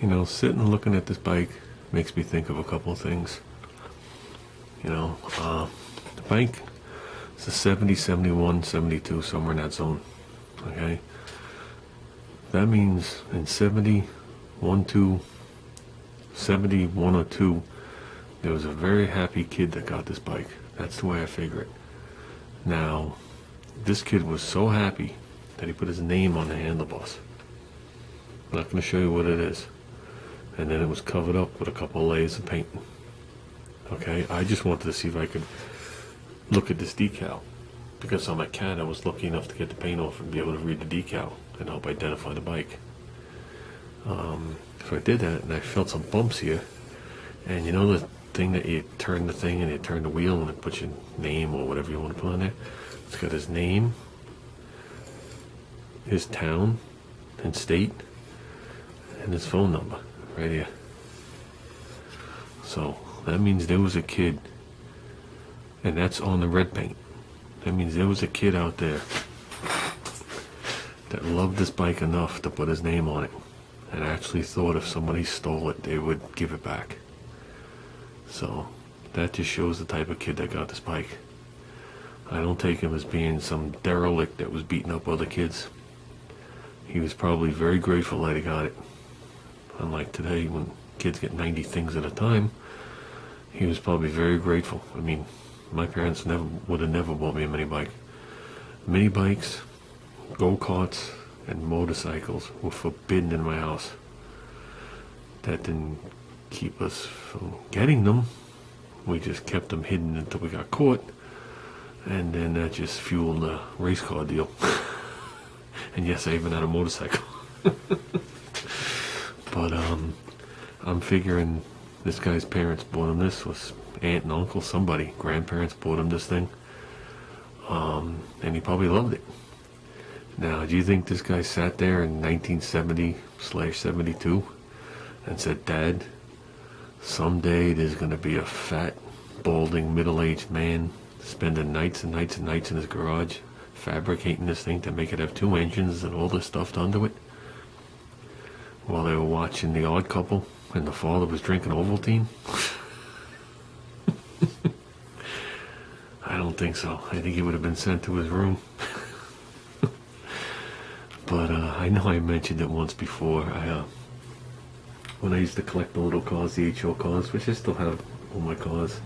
You know, sitting and looking at this bike makes me think of a couple of things. You know, the bike is a 70, 71, 72, somewhere in that zone. Okay? That means in 70, 1, 2, 70, 1 or 2, there was a very happy kid that got this bike. That's the way I figure it. Now, this kid was so happy that he put his name on the handlebars. I'm not going to show you what it is. And then it was covered up with a couple of layers of paint. Okay, I just wanted to see if I could look at this decal. Because on my cat, I was lucky enough to get the paint off and be able to read the decal and help identify the bike. So I did that, and I felt some bumps here. And you know the thing that you turn the thing and you turn the wheel and it puts your name or whatever you want to put on there? It's got his name, his town and state, and his phone number right here. So that means there was a kid, and that's on the red paint. That means there was a kid out there that loved this bike enough to put his name on it and actually thought if somebody stole it, they would give it back. So that just shows the type of kid that got this bike. I don't take him as being some derelict that was beating up other kids. He was probably very grateful that he got it. Unlike today, when kids get 90 things at a time, he was probably very grateful. I mean, my parents would have never bought me a mini bike. Mini bikes, go-karts, and motorcycles were forbidden in my house. That didn't keep us from getting them. We just kept them hidden until we got caught, and then that just fueled the race car deal. And yes, I even had a motorcycle. But I'm figuring this guy's parents bought him this, was aunt and uncle, somebody, grandparents bought him this thing, and he probably loved it. Now, do you think this guy sat there in 1970/72 and said, "Dad, someday there's going to be a fat, balding, middle-aged man spending nights and nights and nights in his garage fabricating this thing to make it have 2 engines and all this stuff done to it," while they were watching The Odd Couple and the father was drinking Ovaltine? I don't think so. I think he would have been sent to his room. But I know I mentioned it once before. When I used to collect the little cars, the HO cars, which I still have all my cars.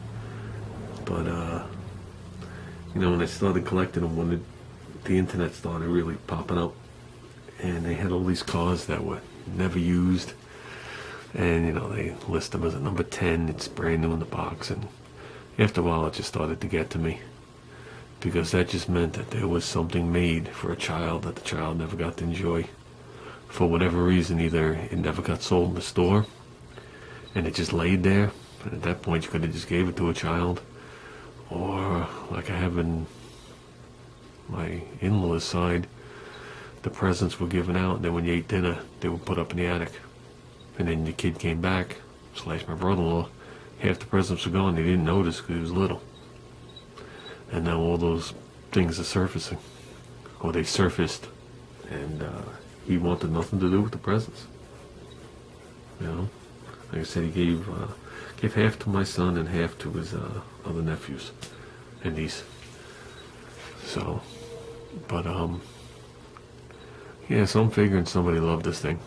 But you know, when I started collecting them, when the internet started really popping up, and they had all these cars that were never used, and you know, they list them as a number 10. It's brand new in the box, and after a while, it just started to get to me, because that just meant that there was something made for a child that the child never got to enjoy. For whatever reason, either it never got sold in the store, and it just laid there, and at that point, you could have just gave it to a child, or like I have in my in-laws' side, the presents were given out, and then when you ate dinner, they were put up in the attic. And then the kid came back, / my brother-in-law, half the presents were gone. They didn't notice because he was little. And now all those things are surfacing, or they surfaced, and he wanted nothing to do with the presents. You know, like I said, he gave half to my son and half to his other nephews and niece. So, but yeah, so I'm figuring somebody loved this thing,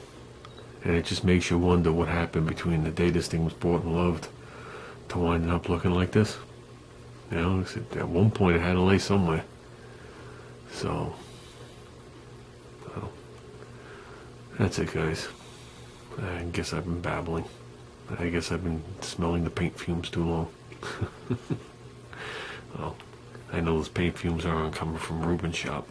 and it just makes you wonder what happened between the day this thing was bought and loved to winding up looking like this. You know, at one point it had to lay somewhere. So, well, that's it, guys. I guess I've been babbling. I guess I've been smelling the paint fumes too long. Well, I know those paint fumes aren't coming from Ruben's shop.